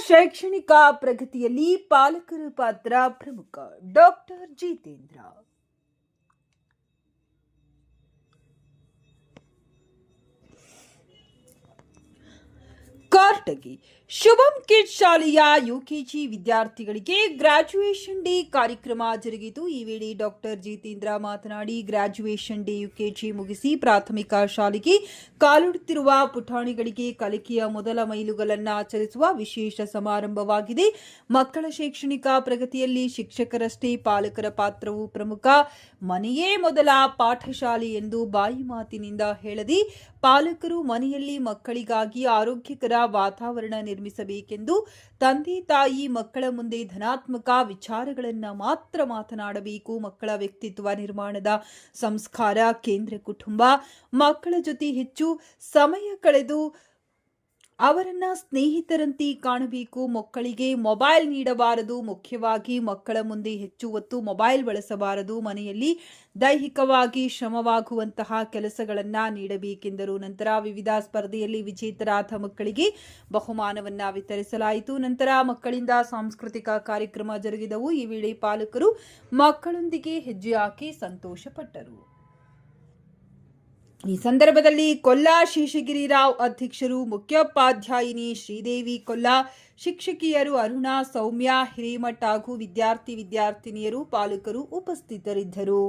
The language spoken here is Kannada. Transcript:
ಶೈಕ್ಷಣಿಕ ಪ್ರಗತಿಯಲ್ಲಿ ಪಾಲಕರ ಪಾತ್ರ ಪ್ರಮುಖ. ಡಾಕ್ಟರ್ ಜಿತೇಂದ್ರ. ಕಾರಟಗಿ ಶುಭಂ ಕಿಡ್ಸ್ ಶಾಲೆಯ ಯುಕೆಜಿ ವಿದ್ಯಾರ್ಥಿಗಳಿಗೆ ಗ್ರಾಜ್ಯುಯೇಷನ್ ಡೇ ಕಾರ್ಯಕ್ರಮ ಜರುಗಿತು. ಈ ವೇಳೆ ಡಾಕ್ಟರ್ ಜಿತೇಂದ್ರ ಮಾತನಾಡಿ, ಗ್ರಾಜ್ಯುಯೇಷನ್ ಡೇ ಯುಕೆಜಿ ಮುಗಿಸಿ ಪ್ರಾಥಮಿಕ ಶಾಲೆಗೆ ಕಾಲಿಡುತ್ತಿರುವ ಪುಟಾಣಿಗಳಿಗೆ ಕಲಿಕೆಯ ಮೊದಲ ಮೈಲುಗಲ್ಲನ್ನು ಆಚರಿಸುವ ವಿಶೇಷ ಸಮಾರಂಭವಾಗಿದೆ. ಮಕ್ಕಳ ಶೈಕ್ಷಣಿಕ ಪ್ರಗತಿಯಲ್ಲಿ ಶಿಕ್ಷಕರಷ್ಟೇ ಪಾಲಕರ ಪಾತ್ರವೂ ಪ್ರಮುಖ. ಮನೆಯೇ ಮೊದಲ ಪಾಠಶಾಲೆ ಎಂದು ಬಾಯಿ ಮಾತಿನಿಂದ ಹೇಳದೆ ಪಾಲಕರು ಮನೆಯಲ್ಲಿ ಮಕ್ಕಳಿಗಾಗಿ ಆರೋಗ್ಯಕರ ವಾತಾವರಣ ನಿರ್ಮಿಸಬೇಕೆಂದು ತಂದೆ ತಾಯಿ ಮಕ್ಕಳ ಮುಂದೆ ಧನಾತ್ಮಕ ವಿಚಾರಗಳನ್ನು ಮಾತ್ರ ಮಾತನಾಡಬೇಕು. ಮಕ್ಕಳ ವ್ಯಕ್ತಿತ್ವ ನಿರ್ಮಾಣದ ಸಂಸ್ಕಾರ ಕೇಂದ್ರ ಕುಟುಂಬ. ಮಕ್ಕಳ ಜೊತೆ ಹೆಚ್ಚು ಸಮಯ ಕಳೆದು ಅವರನ್ನ ಸ್ನೇಹಿತರಂತೆ ಕಾಣಬೇಕು. ಮಕ್ಕಳಿಗೆ ಮೊಬೈಲ್ ನೀಡಬಾರದು. ಮುಖ್ಯವಾಗಿ ಮಕ್ಕಳ ಮುಂದೆ ಹೆಚ್ಚು ಹೊತ್ತು ಮೊಬೈಲ್ ಬಳಸಬಾರದು. ಮನೆಯಲ್ಲಿ ದೈಹಿಕವಾಗಿ ಶ್ರಮವಾಗುವಂತಹ ಕೆಲಸಗಳನ್ನು ನೀಡಬೇಕೆಂದರು. ನಂತರ ವಿವಿಧ ಸ್ಪರ್ಧೆಯಲ್ಲಿ ವಿಜೇತರಾದ ಮಕ್ಕಳಿಗೆ ಬಹುಮಾನವನ್ನ ವಿತರಿಸಲಾಯಿತು. ನಂತರ ಮಕ್ಕಳಿಂದ ಸಾಂಸ್ಕೃತಿಕ ಕಾರ್ಯಕ್ರಮ ಜರುಗಿದವು. ಈ ವೇಳೆ ಪಾಲಕರು ಮಕ್ಕಳೊಂದಿಗೆ ಹೆಜ್ಜೆ ಹಾಕಿ ಸಂತೋಷಪಟ್ಟರು. ಈ ಸಂದರ್ಭದಲ್ಲಿ ಕೊಲ್ಲಾ ಶೇಷಗಿರಿರಾವ್ ಅಧ್ಯಕ್ಷರು, ಮುಖ್ಯೋಪಾಧ್ಯಾಯಿನಿ ಶ್ರೀದೇವಿ ಕೊಲ್ಲಾ, ಶಿಕ್ಷಕಿಯರು ಅರುಣಾ, ಸೌಮ್ಯ ಹಿರೇಮಠ್ ಹಾಗೂ ವಿದ್ಯಾರ್ಥಿನಿಯರು ಪಾಲಕರು ಉಪಸ್ಥಿತರಿದ್ದರು.